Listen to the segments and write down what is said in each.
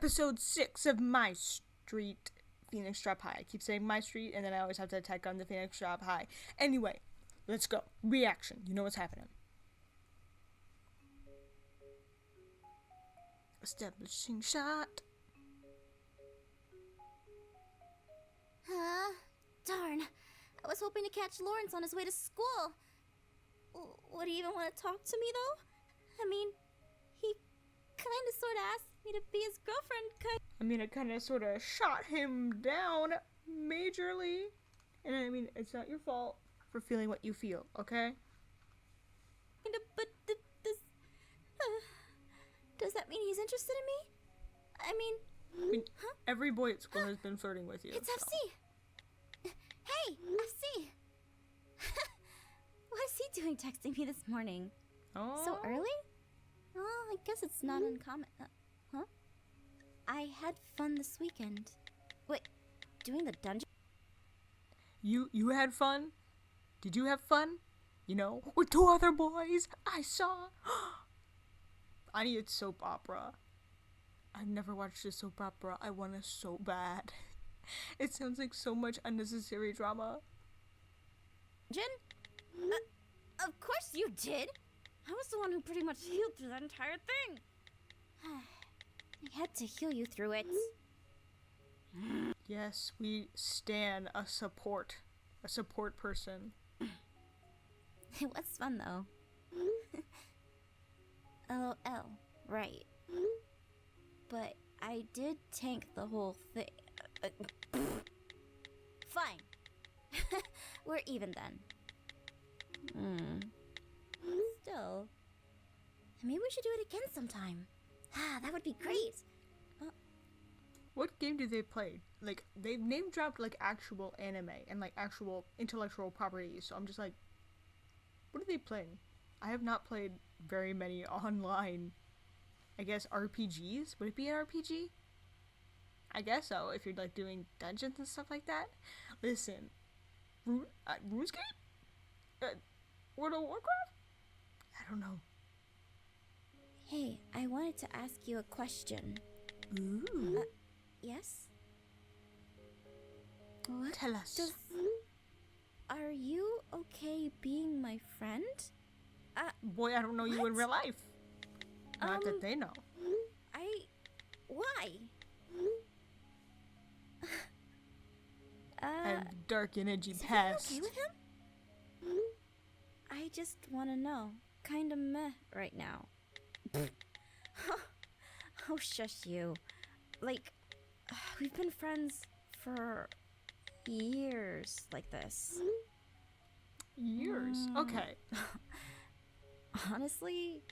Episode 6 of My Street, Phoenix Drop High. I keep saying My Street, and then I always have to attack on the Phoenix Drop High. Anyway, let's go. Reaction. You know what's happening. Establishing shot. Darn. I was hoping to catch Lawrence on his way to school. Would he even want to talk to me, though? I mean, he kind of sort of asked me to be his girlfriend, I kind of sort of shot him down majorly. And I mean, it's not your fault for feeling what you feel, okay? But does that mean he's interested in me? I mean, every boy at school has been flirting with you. It's FC. Hey, FC. What is he doing texting me this morning? Oh. So early? Well, I guess it's not uncommon. Huh? I had fun this weekend. Wait, doing the dungeon? You had fun? Did you have fun? You know, with 2 other boys I saw. I need a soap opera. I've never watched a soap opera. I want to so bad. It sounds like so much unnecessary drama. Jin? Of course you did. I was the one who pretty much healed through that entire thing. I had to heal you through it. Yes, we stan a support person. It was fun though. LOL, right. But I did tank the whole thing. Fine. We're even then. Still. Maybe we should do it again sometime. That would be great. What game do they play? Like, they've name dropped like actual anime and like actual intellectual properties. So I'm just like, what are they playing? I have not played very many online, I guess, RPGs. Would it be an RPG? I guess so, if you're like doing dungeons and stuff like that. Listen, RuneScape? World of Warcraft? I don't know. Hey, I wanted to ask you a question. Ooh. Yes? What? Tell us. Are you okay being my friend? Boy, I don't know you in real life. Not that they know. Why? I have dark energy Is past. you okay with him? I just want to know. Kinda meh right now. Oh, shush you. Like, we've been friends for years like this. Years? Okay. Honestly,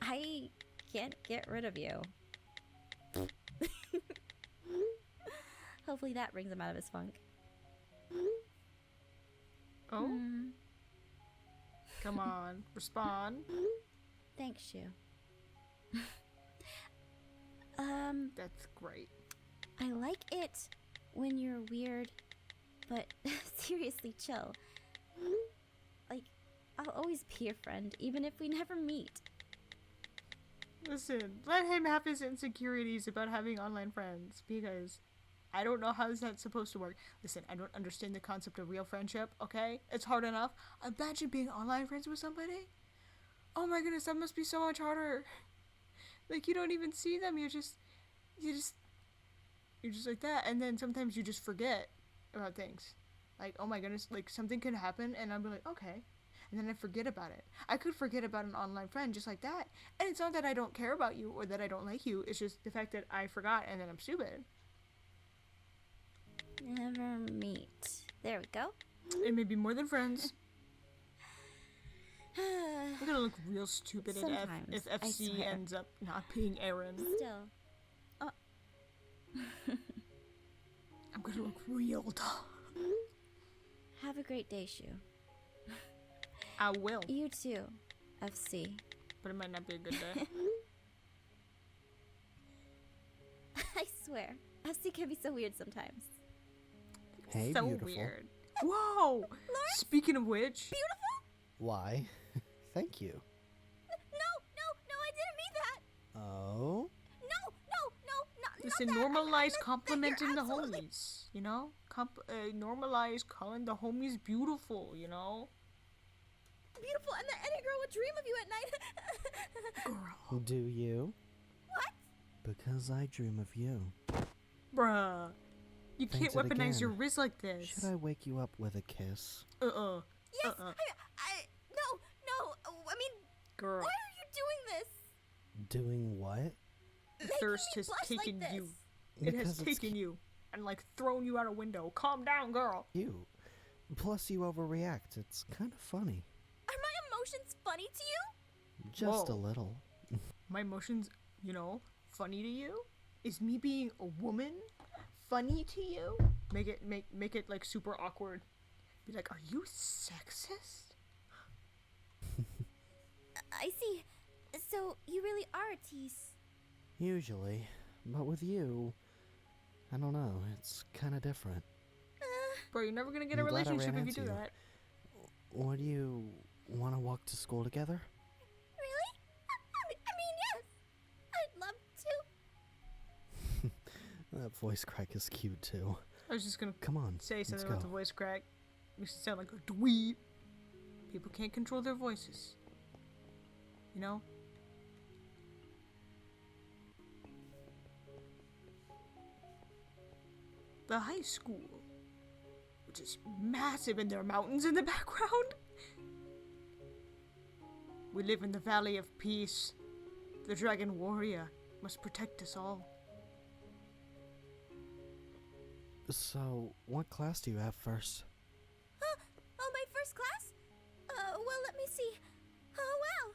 I can't get rid of you. Hopefully that brings him out of his funk. Oh? Come on, respond. Thanks, you. That's great. I like it when you're weird, but seriously chill. Like, I'll always be your friend, even if we never meet. Listen, let him have his insecurities about having online friends, because I don't know how that's supposed to work. Listen, I don't understand the concept of real friendship, okay? It's hard enough. Imagine being online friends with somebody. Oh my goodness, that must be so much harder. Like, you don't even see them, you're just like that, and then sometimes you just forget about things. Like, oh my goodness, like, something could happen, and I'll be like, okay. And then I forget about it. I could forget about an online friend just like that. And it's not that I don't care about you or that I don't like you. It's just the fact that I forgot and then I'm stupid. Never meet. There we go. It may be more than friends. I'm gonna look real stupid if FC ends up not being Aaron. Still. I'm gonna look real dumb. Have a great day, Shu. I will. You too, FC. But it might not be a good day. I swear, FC can be so weird sometimes. Hey, so beautiful. weird. Whoa! Lawrence? Speaking of which... Beautiful? Why? Thank you. No, I didn't mean that. Oh? No, Listen, that. normalize You're complimenting the absolutely homies, you know? Normalize calling the homies beautiful, you know? beautiful, and that any girl would dream of you at night. Girl. Do you? What? Because I dream of you. Bruh. You can't Fainted weaponize your again. wrist like this. Should I wake you up with a kiss? Yes. Uh-uh. No. I mean, Girl. why are you doing this? Doing what? The Making thirst me has blush taken like you. this. It has Because it's taken you. And like thrown you out a window. Calm down, girl. you. Plus, you overreact. It's kind of funny. Are my emotions funny to you? Just Whoa. a little. My emotions, you know, funny to you? Is me being a woman funny to you? Make it like super awkward. Be like, are you sexist? I see. So you really are a tease. Usually. But with you, I don't know. It's kind of different. Bro, you're never gonna get a I'm glad I relationship ran if you do into you. that. Would you want to walk to school together? Really? I mean, yes. I'd love to. That voice crack is cute too. I was just gonna Come on, say let's something go. about the voice crack. You sound like a dweeb. People can't control their voices. You know? The high school, which is massive and there are mountains in the background. We live in the Valley of Peace. The Dragon Warrior must protect us all. So, what class do you have first? Oh, my first class? Well, let me see. Oh, wow.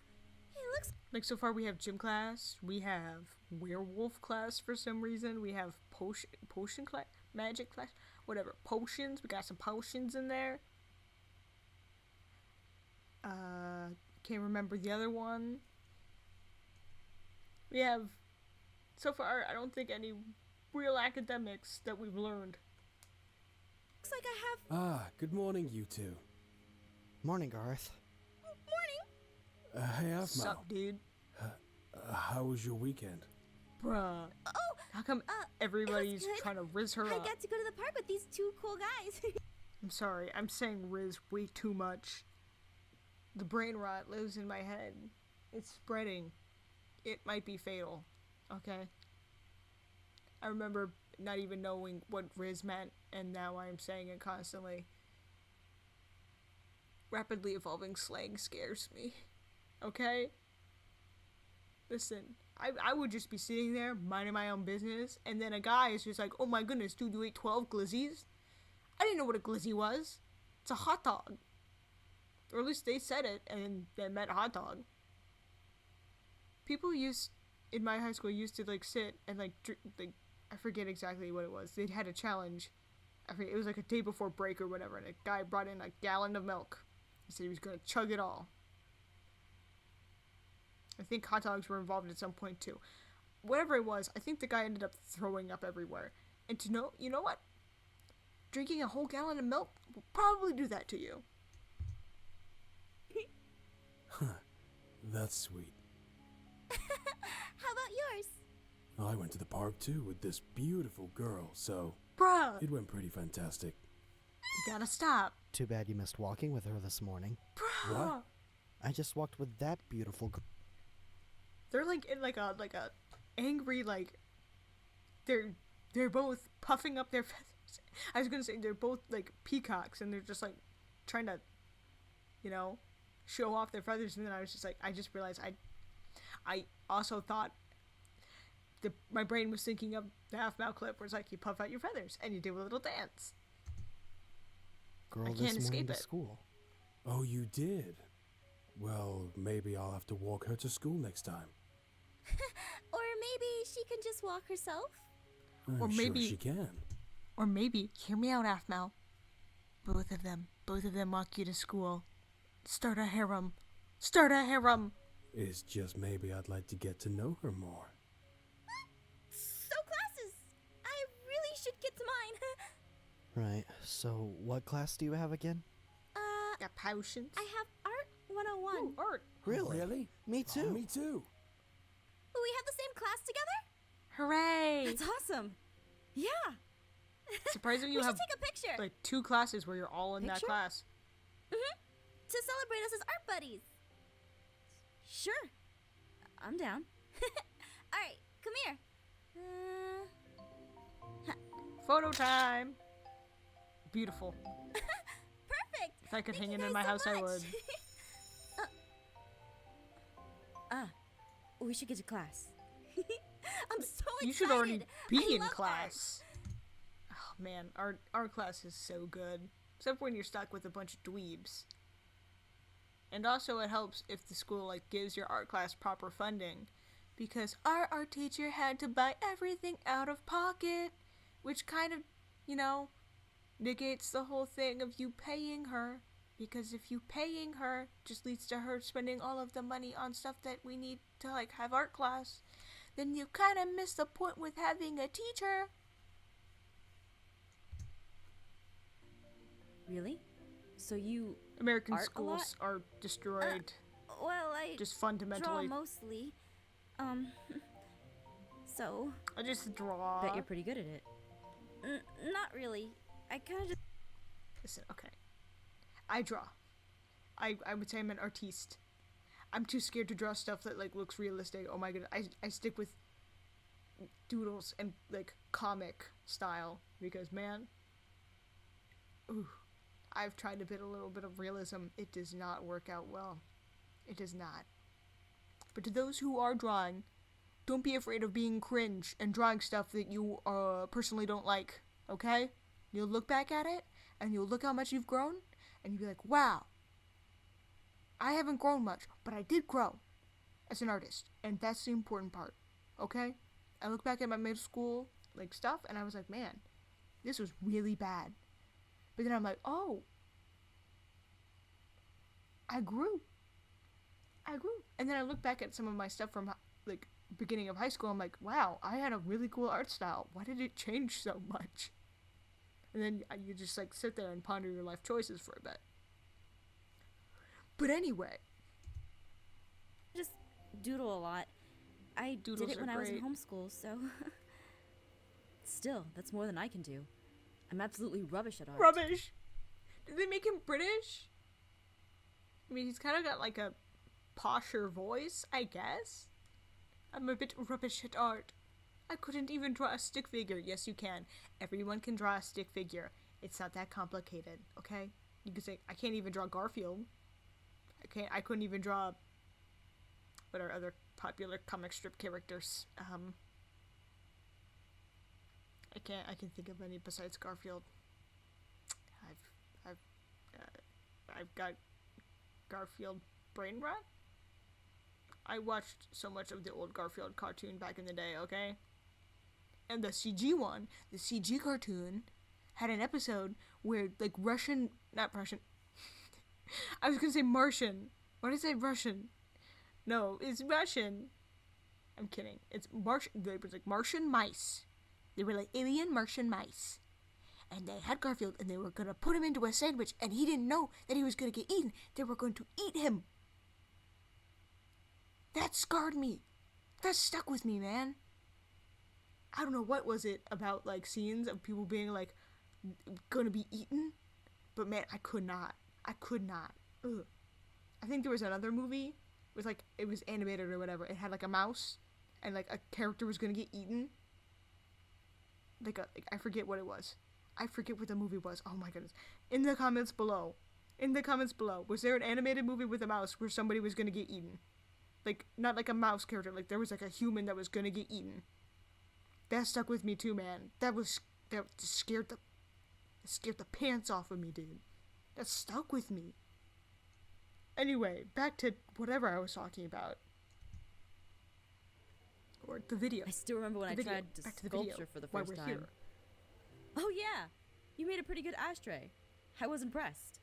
It looks... Like, so far we have gym class, we have werewolf class for some reason, we have potion class, magic class, whatever, potions, we got some potions in there. Can't remember the other one. We have, so far, I don't think any real academics that we've learned. looks like I have... Ah, good morning, you two. Morning, Garth. Morning. Hey, Aphmau. Sup, dude? How was your weekend? Bruh. Oh, How come it everybody's was good. trying to riz her I up? got to go to the park with these two cool guys. I'm sorry, I'm saying riz way too much. The brain rot lives in my head. It's spreading. It might be fatal. Okay? I remember not even knowing what riz meant, and now I'm saying it constantly. Rapidly evolving slang scares me. Okay? Listen, I would just be sitting there, minding my own business, and then a guy is just like, oh my goodness, dude, you ate 12 glizzies? I didn't know what a glizzy was. It's a hot dog. Or at least they said it, and they meant hot dog. People in my high school used to, like, sit and, like, I forget exactly what it was. They had a challenge. I forget, it was, like, a day before break or whatever, and a guy brought in a gallon of milk. He said he was gonna chug it all. I think hot dogs were involved at some point, too. Whatever it was, I think the guy ended up throwing up everywhere. And you know what? Drinking a whole gallon of milk will probably do that to you. That's sweet. How about yours? I went to the park too with this beautiful girl, so Bruh, it went pretty fantastic. you gotta stop. Too bad you missed walking with her this morning. Bruh. What? I just walked with that beautiful girl. They're like in like a angry, like they're both puffing up their feathers. I was gonna say they're both like peacocks and they're just like trying to, you know, show off their feathers, and then I was just like, I just realized I also thought my brain was thinking of the Aphmau clip where it's like you puff out your feathers and you do a little dance. Girl I this can't morning escape to it. school. Oh, you did? Well, maybe I'll have to walk her to school next time. Or maybe she can just walk herself? I'm Or sure maybe- she can. Or maybe, hear me out, Aphmau. Both of them walk you to school. Start a harem. Start a harem. It's just maybe I'd like to get to know her more. So classes! I really should get to mine. Right, so what class do you have again? Got potions. I have Art 101. Ooh, art. Really? Me too. Oh, me too. Will we have the same class together? Hooray! That's awesome. Yeah. Surprising We you should have take a picture. like 2 classes where you're all in that Picture? class. To celebrate us as art buddies. Sure. I'm down. Alright, come here. Photo time. Beautiful. Perfect. If I could Thank hang you it in guys my so house, I much. would. We should get to class. I'm so excited. You should already be I in love class. Oh man, our class is so good. Except when you're stuck with a bunch of dweebs. And also it helps if the school like gives your art class proper funding. Because our art teacher had to buy everything out of pocket. Which kind of, negates the whole thing of you paying her. Because if you paying her just leads to her spending all of the money on stuff that we need to like have art class, then you kind of miss the point with having a teacher. Really? So you American Art a schools are destroyed well, I just draw fundamentally. mostly. So I just draw. bet you're pretty good at it. Not really. I kind of just Listen, okay. I draw. I would say I'm an artiste. I'm too scared to draw stuff that like looks realistic. Oh my goodness. I stick with doodles and like comic style because man, ooh, I've tried to bit a little bit of realism. It does not work out well. It does not. But to those who are drawing, don't be afraid of being cringe and drawing stuff that you personally don't like. Okay? You'll look back at it and you'll look how much you've grown and you'll be like, wow, I haven't grown much, but I did grow as an artist. And that's the important part. Okay? I look back at my middle school like stuff and I was like, man, this was really bad. But then I'm like, oh, I grew. And then I look back at some of my stuff from like beginning of high school. I'm like, wow, I had a really cool art style. Why did it change so much? And then you just like sit there and ponder your life choices for a bit. But anyway, just doodle a lot. I Doodles did it when are I was in great. homeschool, so still, that's more than I can do. I'm absolutely rubbish at art. rubbish. Did they make him British? I mean, he's kind of got like a posher voice, I guess. I'm a bit rubbish at art. I couldn't even draw a stick figure. Yes, you can. Everyone can draw a stick figure. It's not that complicated, okay? You can say, I can't even draw Garfield. I couldn't even draw what are other popular comic strip characters. I can think of any besides Garfield. I've got Garfield brain rot. I watched so much of the old Garfield cartoon back in the day, okay? And the CG cartoon had an episode where like not Russian. I was gonna say Martian. Why did I say Russian? No, it's Russian. I'm kidding. It's Martian. They were like Martian mice. They were like alien Martian mice. And they had Garfield and they were gonna put him into a sandwich and he didn't know that he was gonna get eaten. They were going to eat him. That scarred me. That stuck with me, man. I don't know what was it about like scenes of people being like gonna be eaten. But man, I could not. Ugh. I think there was another movie with like it was animated or whatever. It had like a mouse and like a character was gonna get eaten. Like I forget what it was. I forget what the movie was. Oh my goodness. In the comments below, was there an animated movie with a mouse where somebody was gonna get eaten? Like not like a mouse character, like there was like a human that was gonna get eaten. That stuck with me too, man. That scared the pants off of me, dude. That stuck with me. Anyway, back to whatever I was talking about. Or the video. I still remember when I tried to Back to the video, sculpture for the why first we're time. here. Oh yeah, you made a pretty good ashtray. I was impressed.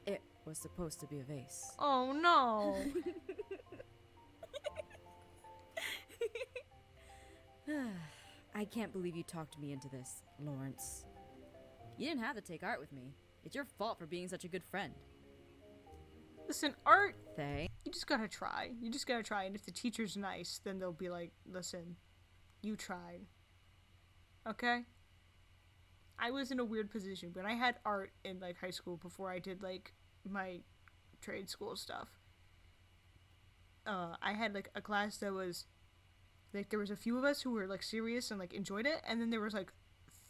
It was supposed to be a vase. Oh no. I can't believe you talked me into this, Lawrence. You didn't have to take art with me. It's your fault for being such a good friend. Listen, art, Thanks. you just gotta try. And if the teacher's nice, then they'll be like, listen, you tried. Okay? I was in a weird position, but I had art in like high school before I did like my trade school stuff. I had like a class that was like there was a few of us who were like serious and like enjoyed it, and then there was like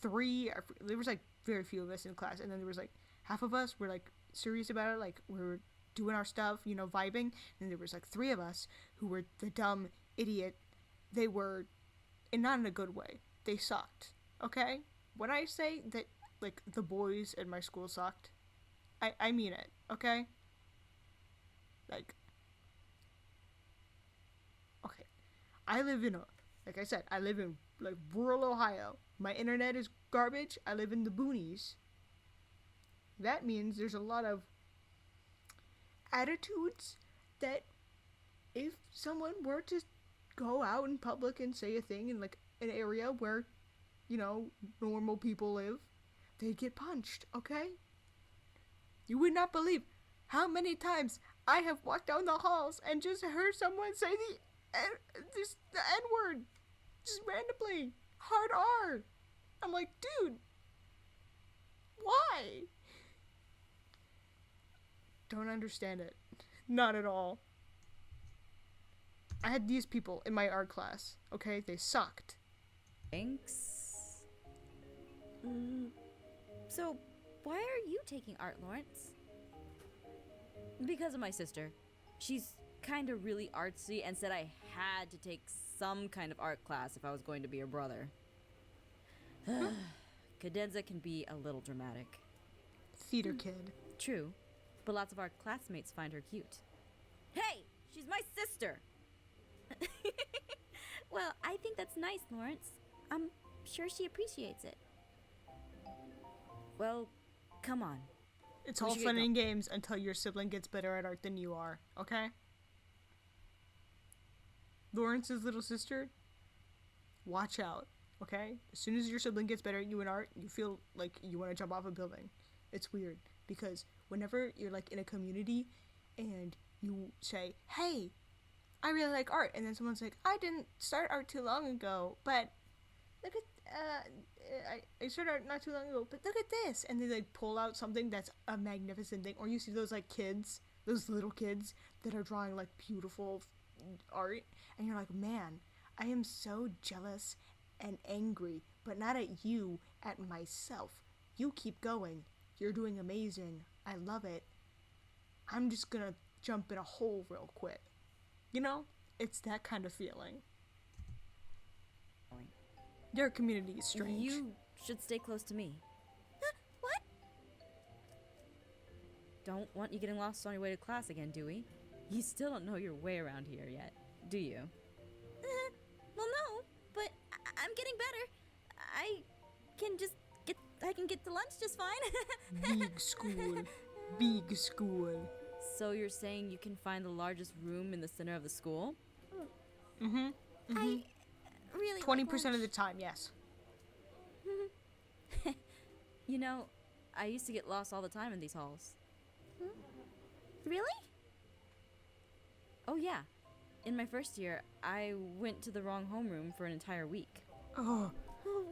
there was like very few of us in class, and then there was like half of us were like serious about it, like we were doing our stuff, you know, vibing, and there was like three of us who were the dumb idiot. They were, and not in a good way. They sucked. Okay, when I say that like the boys in my school sucked, I mean it. Okay, like okay, I live in a like I said, I live in like rural Ohio. My internet is garbage. I live in the boonies. That means there's a lot of attitudes that if someone were to go out in public and say a thing in like an area where, you know, normal people live, they'd get punched, okay? You would not believe how many times I have walked down the halls and just heard someone say the N-word just randomly. Hard R. I'm like, dude, why? Don't understand it. Not at all. I had these people in my art class, okay? They sucked. Thanks. So, why are you taking art, Lawrence? Because of my sister. She's kind of really artsy and said I had to take some kind of art class if I was going to be her brother. Cadenza can be a little dramatic. Theater kid. True, but lots of our classmates find her cute. Hey, she's my sister! Well, I think that's nice, Lawrence. I'm sure she appreciates it. Well, come on. It's We all should fun get and games until your sibling gets better at art than you are, okay? Lawrence's little sister, watch out, okay? As soon as your sibling gets better at you in art, you feel like you want to jump off a building. It's weird, because whenever you're like in a community and you say, hey, I really like art, and then someone's like, I didn't start art too long ago, but look at, I started art not too long ago, but look at this, and they like pull out something that's a magnificent thing, or you see those like kids, those little kids that are drawing like beautiful art, and you're like, man, I am so jealous and angry, but not at you, at myself. You keep going. You're doing amazing. I love it. I'm just gonna jump in a hole real quick. You know? It's that kind of feeling. Their community is strange. You should stay close to me. What? Don't want you getting lost on your way to class again, do we? You still don't know your way around here yet, do you? Well, no, but I'm getting better. I can get to lunch just fine. Big school. Big school. So you're saying you can find the largest room in the center of the school? Mm-hmm. I really 20% of the time, yes. You know, I used to get lost all the time in these halls. Really? Oh yeah. In my first year, I went to the wrong homeroom for an entire week. Oh,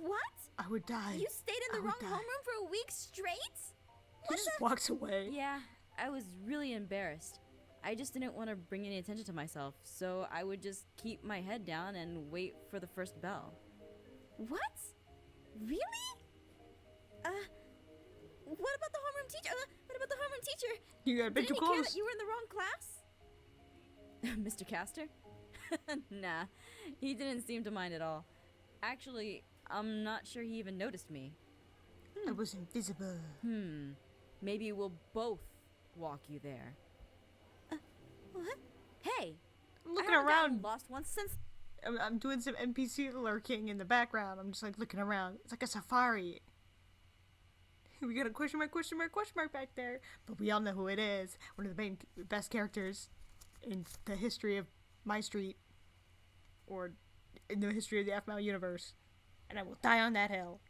What? I would die. You stayed in the I would wrong die. homeroom for a week straight? He just walks away. Yeah, I was really embarrassed. I just didn't want to bring any attention to myself, so I would just keep my head down and wait for the first bell. What? Really? What about the homeroom teacher? What about the homeroom teacher? You got a bit too Didn't he care close. that you were in the wrong class? Mr. Castor? Nah, he didn't seem to mind at all. Actually, I'm not sure he even noticed me. I was invisible. Maybe we'll both walk you there. What? Hey! I'm looking I haven't gotten around. lost once since. I'm doing some NPC lurking in the background. I'm just like looking around. It's like a safari. We got a question mark back there. But we all know who it is. One of the best characters in the history of my street. Or in the history of the Aphmau universe. And I will die on that hill.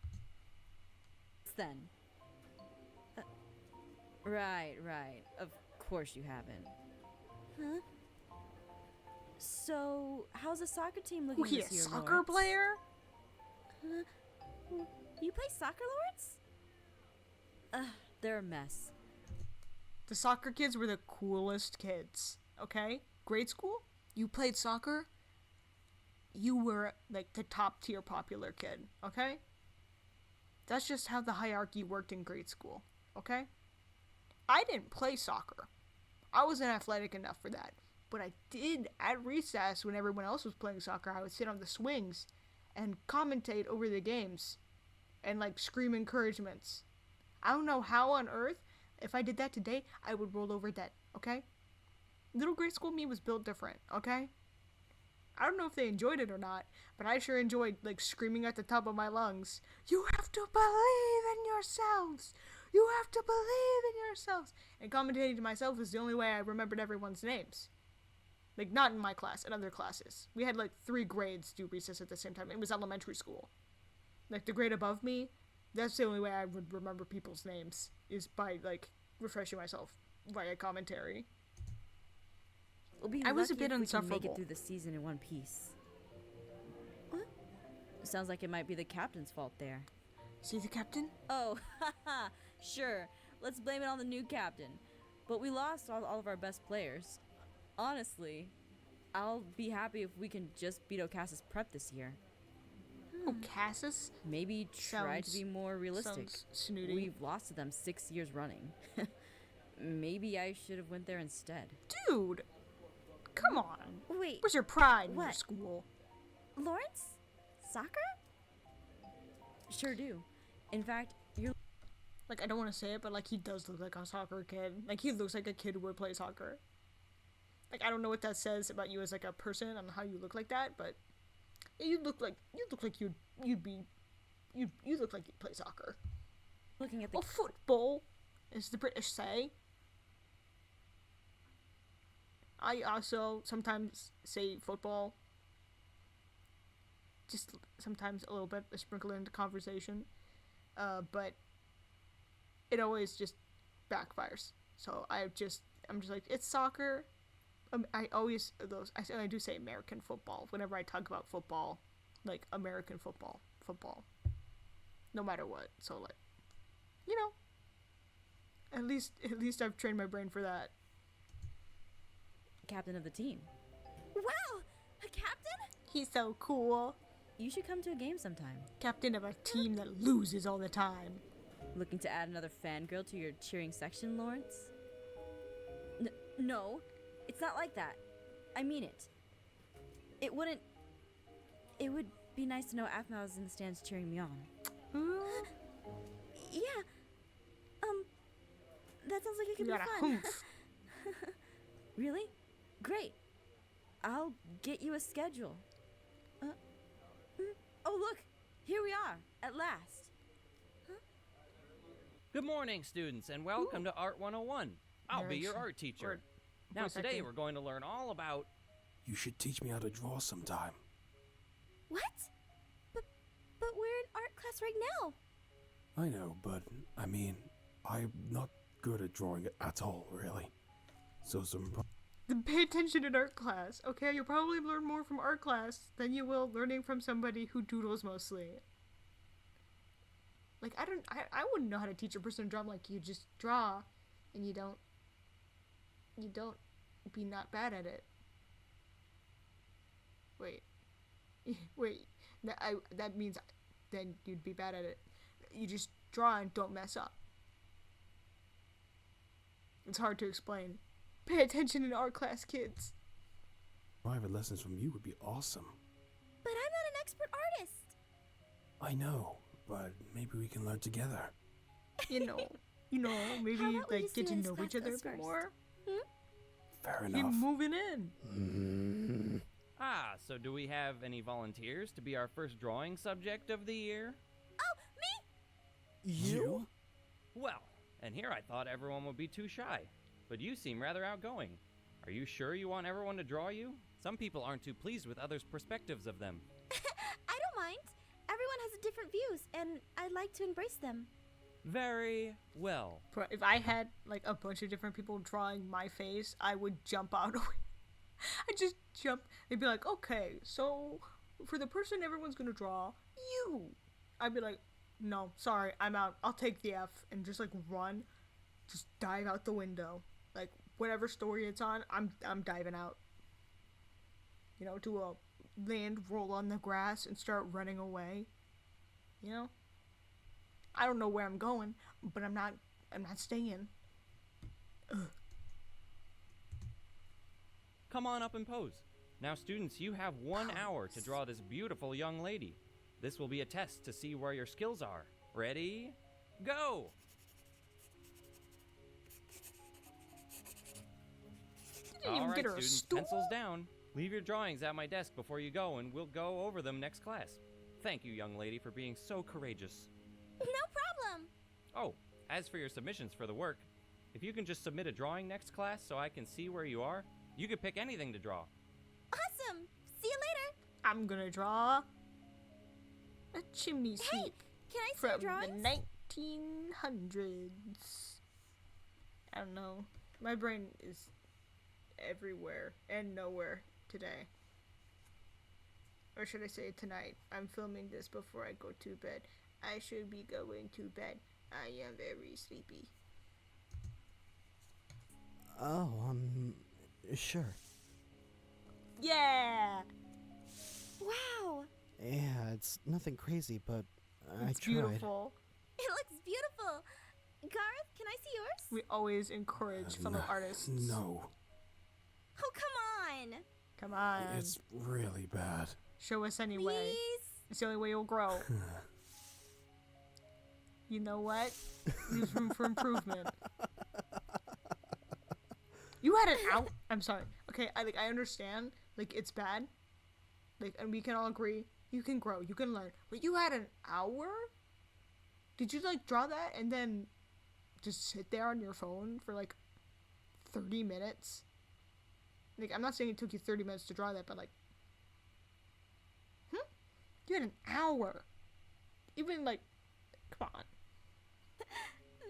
Then. Right. Of course you haven't. Huh? So, how's the soccer team looking Who, he a this year, soccer Lawrence? player? You play soccer, Lawrence? They're a mess. The soccer kids were the coolest kids, okay? Grade school, you played soccer, you were like the top tier popular kid, okay? That's just how the hierarchy worked in grade school, okay? I didn't play soccer. I wasn't athletic enough for that. But I did, at recess, when everyone else was playing soccer, I would sit on the swings and commentate over the games and, like, scream encouragements. I don't know how on earth, if I did that today, I would roll over dead, okay? Little grade school me was built different, okay? I don't know if they enjoyed it or not, but I sure enjoyed, like, screaming at the top of my lungs, "You have to believe in yourselves! You have to believe in yourselves!" And commentating to myself is the only way I remembered everyone's names. Like, not in my class, in other classes. We had, like, 3 grades do recess at the same time. It was elementary school. Like, the grade above me, that's the only way I would remember people's names, is by, like, refreshing myself via commentary. We'll be I was a lucky bit if we can make insufferable. it through the season in one piece. What? Sounds like it might be the captain's fault there. See the captain? Oh, haha, sure. Let's blame it on the new captain. But we lost all of our best players. Honestly, I'll be happy if we can just beat Ocas's prep this year. Oh, Cassis? Maybe try to Sounds- be more realistic. Sounds snooty. We've lost to them 6 years running. Maybe I should have went there instead. Dude! Come on. Wait, Where's your pride in your What? school? Lawrence? Soccer? Sure do. In fact, you're Like, I don't want to say it, but, like, he does look like a soccer kid. Like, he looks like a kid who would play soccer. Like, I don't know what that says about you as, like, a person and how you look like that, but you look like you'd look like you'd play soccer. looking at the Or football, as the British say. I also sometimes say football. Just sometimes a little bit, a sprinkle into conversation. But it always just backfires. So I'm just like, it's soccer. I do say American football whenever I talk about football, like American football, no matter what. So, like, you know, at least I've trained my brain for that. captain of the team. Wow! A captain? He's so cool. You should come to a game sometime. Captain of a team that loses all the time. Looking to add another fangirl to your cheering section, Lawrence? No, it's not like that. I mean it. It would be nice to know Aphmau is in the stands cheering me on. Yeah. That sounds like it could You be got a fun. hoof. Really? Great. I'll get you a schedule. Oh, look! Here we are, at last. Good morning, students, and welcome to Art 101. I'll be your Narration. art teacher. Word. Now, Voice today acting. we're going to learn all about. You should teach me how to draw sometime. What? But we're in art class right now. I know, but I mean, I'm not good at drawing at all, really. So Then pay attention in art class, okay? You'll probably learn more from art class than you will learning from somebody who doodles mostly. Like, I wouldn't know how to teach a person to draw. Like, you just draw, and you don't be not bad at it. Wait, that means then you'd be bad at it. You just draw and don't mess up. It's hard to explain. Pay attention in art class, kids. private lessons from you would be awesome. But I'm not an expert artist. I know, but maybe we can learn together. You know, maybe How about we like just get see to how know this each other a class bit goes more. Fair Keep enough. moving in. So do we have any volunteers to be our first drawing subject of the year? Oh, me? You? Well, and here I thought everyone would be too shy, but you seem rather outgoing. Are you sure you want everyone to draw you? Some people aren't too pleased with others' perspectives of them. I don't mind. Everyone has different views, and I like to embrace them. Very well. If I had like a bunch of different people drawing my face, I would jump out. I just jump. They'd be like, okay, so for the person everyone's gonna draw, you. I'd be like, no, sorry, I'm out. I'll take the F and just like run, just dive out the window. Like whatever story it's on, I'm diving out. You know, do a land roll on the grass and start running away. You know? I don't know where I'm going, but I'm not staying. Ugh. Come on up and pose. Now, students, you have 1 hour to draw this beautiful young lady. This will be a test to see where your skills are. Ready? Go! Didn't even All right, get her a students, stool. pencils down. Leave your drawings at my desk before you go, and we'll go over them next class. Thank you, young lady, for being so courageous. No problem. Oh, as for your submissions for the work, if you can just submit a drawing next class so I can see where you are, you could pick anything to draw. Awesome. See you later. I'm gonna draw a chimney Hey, sweep can I see your from drawings? the 1900s. I don't know. My brain is everywhere and nowhere today. Or should I say tonight? I'm filming this before I go to bed. I should be going to bed. I am very sleepy. Oh, sure. Yeah! Wow. Yeah, it's nothing crazy, but I It's tried. beautiful. It looks beautiful. Gareth, can I see yours? We always encourage fellow artists. No, Oh, come on. Come on. it's really bad. Show us anyway. Please. It's the only way you'll grow. You know what? Leaves room for improvement. You had an out. I'm sorry. Okay, I understand. Like it's bad. Like, and we can all agree. You can grow. You can learn. But you had an hour. Did you like draw that and then just sit there on your phone for like 30 minutes? Like I'm not saying it took you 30 minutes to draw that, but like, you had an hour. Even like, come on.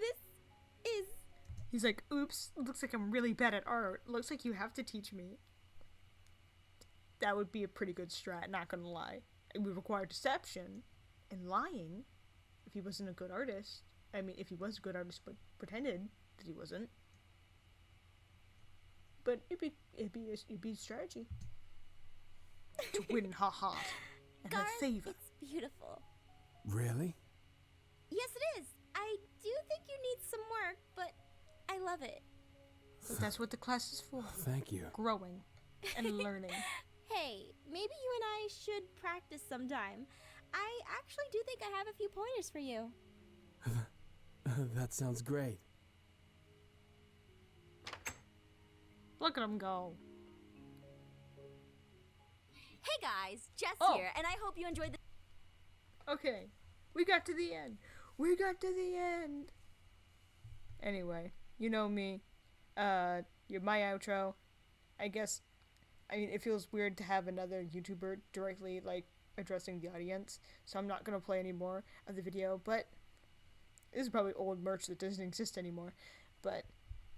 This is... He's like, oops, looks like I'm really bad at art. Looks like you have to teach me. That would be a pretty good strat, not gonna lie. It would require deception and lying if he wasn't a good artist. I mean, if he was a good artist but pretended that he wasn't. But it'd be a strategy to win haha and have Garth, favor. it's beautiful. Really? Yes, it is. I do think you need some work, but I love it. But that's what the class is for. Thank you. Growing and learning. Hey, maybe you and I should practice sometime. I actually do think I have a few pointers for you. That sounds great. Look at him go. Hey guys, Jess Oh. here, and I hope you enjoyed the... Okay, we got to the end. We got to the end. Anyway, you know me. You're my outro. I guess, I mean, it feels weird to have another YouTuber directly, like, addressing the audience, so I'm not gonna play any more of the video, but this is probably old merch that doesn't exist anymore, but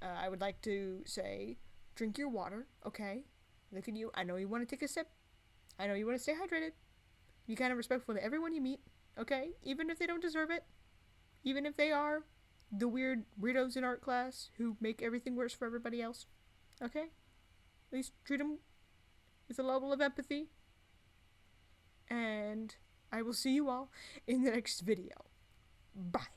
I would like to say, drink your water, okay? Look at you. I know you want to take a sip. I know you want to stay hydrated. Be kind of respectful to everyone you meet, okay? Even if they don't deserve it. Even if they are the weird weirdos in art class who make everything worse for everybody else, okay? At least treat them with a level of empathy. And I will see you all in the next video. Bye.